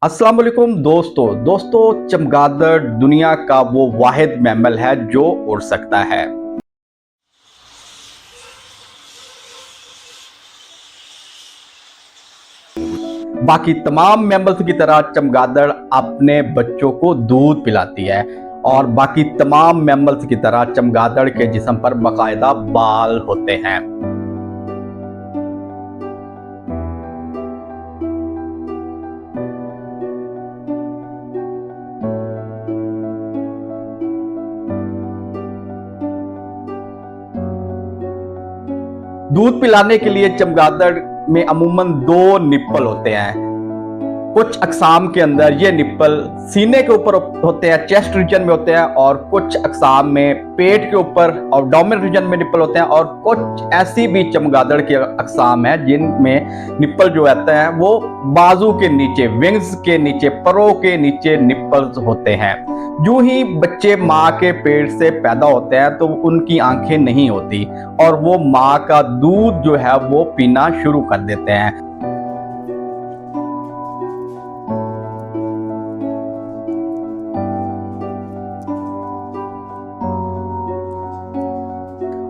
अस्सलाम वालेकुम दोस्तों चमगादड़ दुनिया का वो वाहिद मैमल है जो उड़ सकता है। बाकी तमाम मैमल्स की तरह चमगादड़ अपने बच्चों को दूध पिलाती है और बाकी तमाम मैमल्स की तरह चमगादड़ के जिस्म पर बाकायदा बाल होते हैं। दूध पिलाने के लिए चमगादड़ में अमूमन दो निप्पल होते हैं। कुछ अकसाम के अंदर ये निप्पल सीने के ऊपर होते हैं, चेस्ट रीजन में होते हैं, और कुछ अकसाम में पेट के ऊपर और डोमिनल रीजन में निप्पल होते हैं। और कुछ ऐसी भी चमगादड़ के अकसाम है जिनमें निप्पल जो रहते हैं वो बाजू के नीचे, विंग्स के नीचे, परों के नीचे निप्पल्स होते हैं। यूं ही बच्चे माँ के पेट से पैदा होते हैं तो उनकी आंखें नहीं होती और वो माँ का दूध जो है वो पीना शुरू कर देते हैं।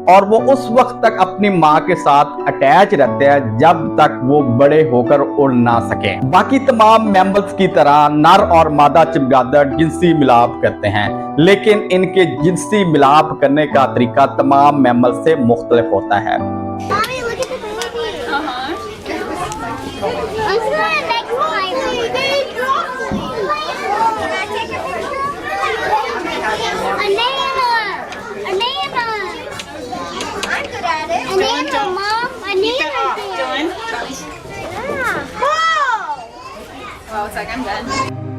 और वो उस वक्त तक अपनी माँ के साथ अटैच रहते हैं जब तक वो बड़े होकर उड़ ना सके। बाकी तमाम मैमल्स की तरह नर और मादा चमगादड़ जिनसी मिलाप करते हैं, लेकिन इनके जिनसी मिलाप करने का तरीका तमाम मैमल से मुख्तलिफ होता है।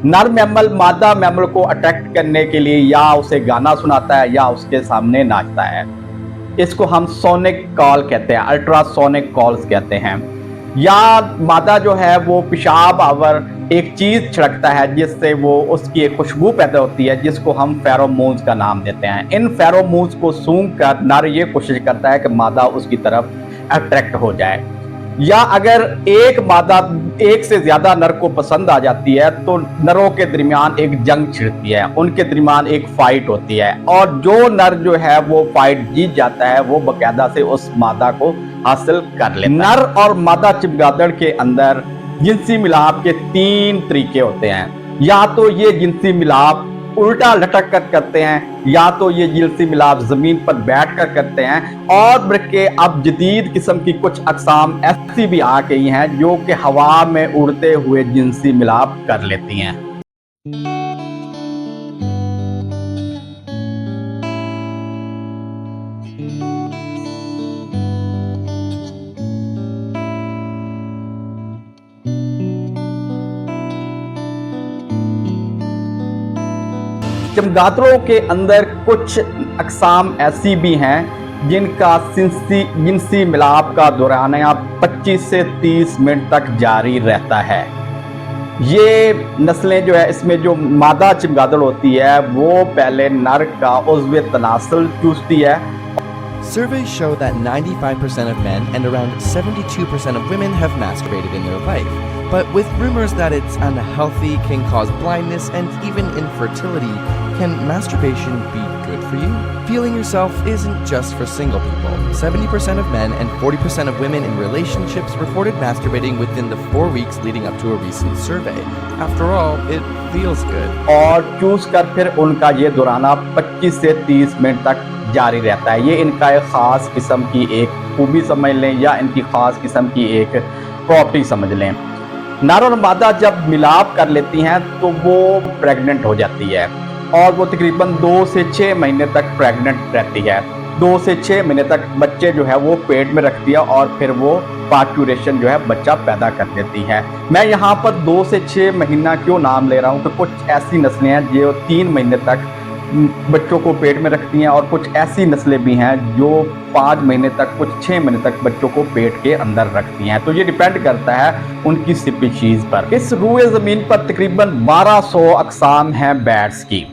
नर मैमल मादा मैमल को अट्रैक्ट करने के लिए या उसे गाना सुनाता है या उसके सामने नाचता है। इसको हम सोनिक कॉल कहते हैं, अल्ट्रासोनिक कॉल्स कहते हैं। या मादा जो है वो पेशाब आवर एक चीज छिड़कता है जिससे वो उसकी एक खुशबू पैदा होती है जिसको हम फेरोमोन्स का नाम देते हैं। इन फेरोमोन्स को सूंघ कर नर ये कोशिश करता है कि मादा उसकी तरफ अट्रैक्ट हो जाए। या अगर एक मादा एक से ज्यादा नर को पसंद आ जाती है तो नरों के दरमियान एक जंग छिड़ती है, उनके दरमियान एक फाइट होती है और जो नर जो है वो फाइट जीत जाता है वो बकायदा से उस मादा को हासिल कर लेता है। नर और मादा चमगादड़ के अंदर जिनसी मिलाप के तीन तरीके होते हैं। या तो ये जिनसी मिलाप उल्टा लटक कर करते हैं, या तो ये जिनसी मिलाप जमीन पर बैठ कर करते हैं, और बल्कि अब जदीद किस्म की कुछ अकसाम ऐसी भी आ गई हैं जो कि हवा में उड़ते हुए जिनसी मिलाप कर लेती हैं। चमगादड़ों के अंदर कुछ अकसाम ऐसी भी हैं जिनका जिनसी मिलाप का दौरानिया 25 से 30 मिनट तक जारी रहता है। ये नस्लें जो है इसमें जो मादा चमगादड़ होती है वो पहले नर का उज़्व तनासल चूसती है। Surveys show that 95% of men and around 72% of women have masturbated in their life. But with rumors that it's unhealthy, can cause blindness, and even infertility, can masturbation be good for you? Feeling yourself isn't just for single people. 70% of men and 40% of women in relationships reported masturbating within the 4 weeks leading up to a recent survey. After all, it feels good. और चूस कर फिर उनका ये दौराना 25 से 30 minute तक जारी रहता है। ये इनका एक ख़ास किस्म की एक खूबी समझ लें या इनकी ख़ास किस्म की एक प्रॉपर्टी समझ लें। नर और मादा जब मिलाप कर लेती हैं तो वो प्रेग्नेंट हो जाती है और वो तकरीबन 2 से 6 महीने तक प्रेग्नेंट रहती है। 2 से 6 महीने तक बच्चे जो है वो पेट में रखती है और फिर वो पार्टुरेशन जो है बच्चा पैदा कर देती है। मैं यहाँ पर 2 से 6 महीना क्यों नाम ले रहा हूँ तो कुछ ऐसी नस्लें हैं जो 3 महीने तक बच्चों को पेट में रखती हैं और कुछ ऐसी नस्लें भी हैं जो 5 महीने तक, कुछ 6 महीने तक बच्चों को पेट के अंदर रखती हैं। तो ये डिपेंड करता है उनकी स्पीशीज पर। इस रूए ज़मीन पर तकरीबन 1200 अकसाम हैं बैट्स की।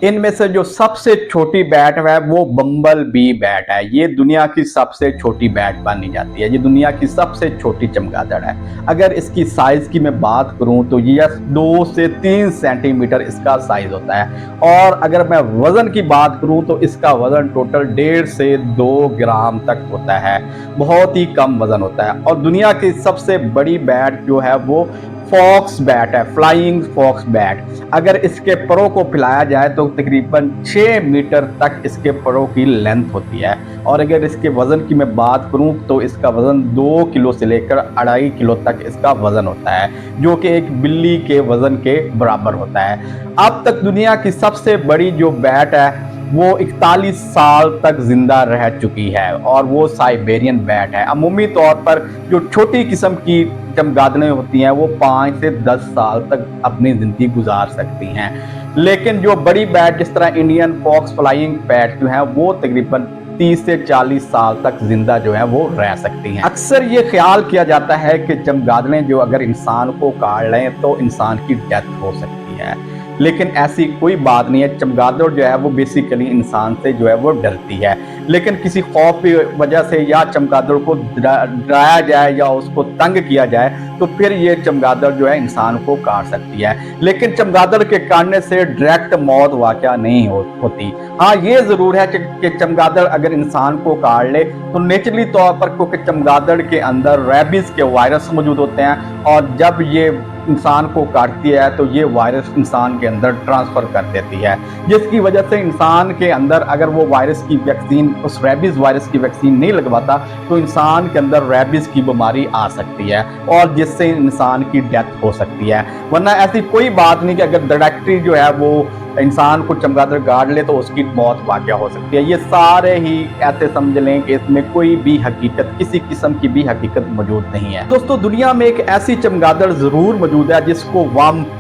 इनमें से जो सबसे छोटी बैट है वो बम्बल बी बैट है। ये दुनिया की सबसे छोटी बैट मानी जाती है। ये दुनिया की सबसे छोटी चमगादड़ है। अगर इसकी साइज की मैं बात करूं तो ये 2 से 3 सेंटीमीटर इसका साइज होता है। और अगर मैं वजन की बात करूं तो इसका वजन टोटल 1.5 से 2 ग्राम तक होता है। बहुत ही कम वजन होता है। और दुनिया की सबसे बड़ी बैट जो है वो फॉक्स बैट है, फ्लाइंग फॉक्स बैट। अगर इसके परों को फैलाया जाए तो तकरीबन 6 मीटर तक इसके परों की लेंथ होती है। और अगर इसके वजन की मैं बात करूं तो इसका वजन 2 किलो से लेकर 2.5 किलो तक इसका वजन होता है, जो कि एक बिल्ली के वजन के बराबर होता है। अब तक दुनिया की सबसे बड़ी जो बैट है वो 41 साल तक जिंदा रह चुकी है और वो साइबेरियन बैट है। अमूमी तौर पर जो छोटी किस्म की चमगादड़ें होती हैं वो 5 से 10 साल तक अपनी जिंदगी गुजार सकती हैं, लेकिन जो बड़ी बैट जिस तरह इंडियन फॉक्स फ्लाइंग बैट जो है वो तकरीबन 30 से 40 साल तक जिंदा जो है वो रह सकती हैं। अक्सर ये ख्याल किया जाता है कि चमगादड़ें जो अगर इंसान को काट लें तो इंसान की डेथ हो सकती है, लेकिन ऐसी कोई बात नहीं है। चमगादड़ जो है वो बेसिकली इंसान से जो है वो डरती है, लेकिन किसी खौफ की वजह से या चमगादड़ को डराया जाए या उसको तंग किया जाए तो फिर ये चमगादड़ जो है इंसान को काट सकती है। लेकिन चमगादड़ के काटने से डायरेक्ट मौत वाक़या नहीं होती। हाँ, ये ज़रूर है कि चमगादड़ अगर इंसान को काट ले तो नेचुरली तौर पर, क्योंकि चमगादड़ के अंदर रेबीज़ के वायरस मौजूद होते हैं और जब ये इंसान को काटती है तो ये वायरस इंसान के अंदर ट्रांसफर कर देती है, जिसकी वजह से इंसान के अंदर अगर वो वायरस की वैक्सीन, उस रेबीज़ वायरस की वैक्सीन नहीं लगवाता तो इंसान के अंदर रेबीज़ की बीमारी आ सकती है और जिससे इंसान की डेथ हो सकती है। वरना ऐसी कोई बात नहीं कि अगर डायरेक्टली जो है वो इंसान को चमगादड़ काट ले तो उसकी मौत वाक़या हो सकती है। ये सारे ही ऐसे समझ लें कि इसमें कोई भी हकीकत, किसी किस्म की भी हकीकत मौजूद नहीं है। दोस्तों, दुनिया में एक ऐसी चमगादड़ ज़रूर मौजूद है जिसको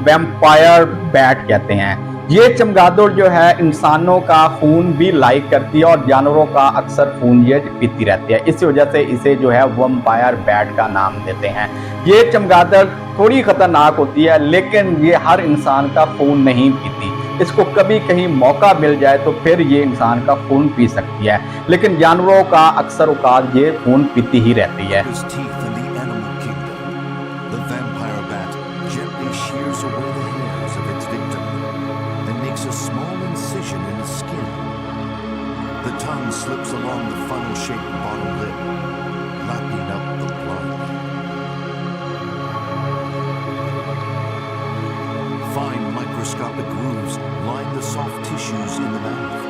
वैम्पायर बैट कहते हैं। ये चमगादड़ जो है इंसानों का खून भी लाइक करती है और जानवरों का अक्सर खून ये पीती रहती है। इसी वजह से इसे जो है वैम्पायर बैट का नाम देते हैं। ये चमगादड़ थोड़ी खतरनाक होती है, लेकिन ये हर इंसान का खून नहीं पीती। इसको कभी कहीं मौका मिल जाए तो फिर ये इंसान का खून पी सकती है, लेकिन जानवरों का अक्सर औकात ये खून पीती ही रहती है। Slips along the funnel-shaped bottom lip, lapping up the blood. Fine microscopic grooves line the soft tissues in the mouth.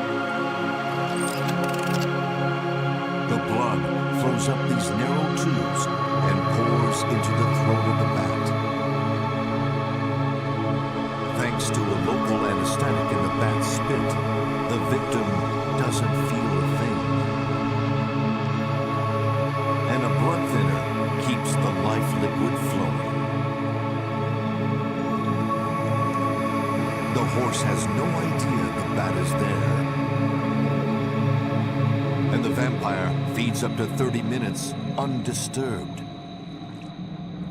The blood flows up these narrow tubes and pours into the throat of the bat. Thanks to a local anesthetic in the bat's spit, the victim doesn't feel a thing. And a blood thinner keeps the life liquid flowing. The horse has no idea the bat is there. And the vampire feeds up to 30 minutes undisturbed.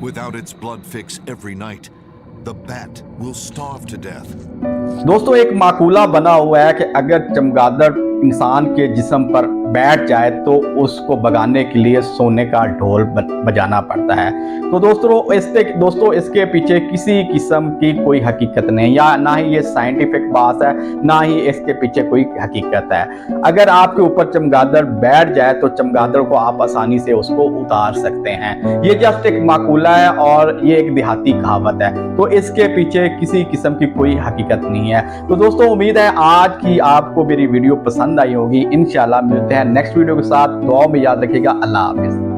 Without its blood fix every night, the bat will starve to death. दोस्तों, एक माकूला बना हुआ है कि अगर चमगादड़ इंसान के जिस्म पर बैठ जाए तो उसको भगाने के लिए सोने का ढोल बजाना पड़ता है। तो दोस्तों इसके पीछे किसी किस्म की कोई हकीकत नहीं, या ना ही ये साइंटिफिक बात है, ना ही इसके पीछे कोई हकीकत है। अगर आपके ऊपर चमगादड़ बैठ जाए तो चमगादड़ को आप आसानी से उसको उतार सकते हैं। ये जस्ट एक माकूला है और ये एक देहाती कहावत है, तो इसके पीछे किसी किस्म की कोई हकीकत नहीं है। तो दोस्तों, उम्मीद है आज की आपको मेरी वीडियो पसंद आई होगी। इंशाल्लाह मिलते हैं नेक्स्ट वीडियो के साथ। दुआ में याद रखिएगा। अल्लाह हाफिज़।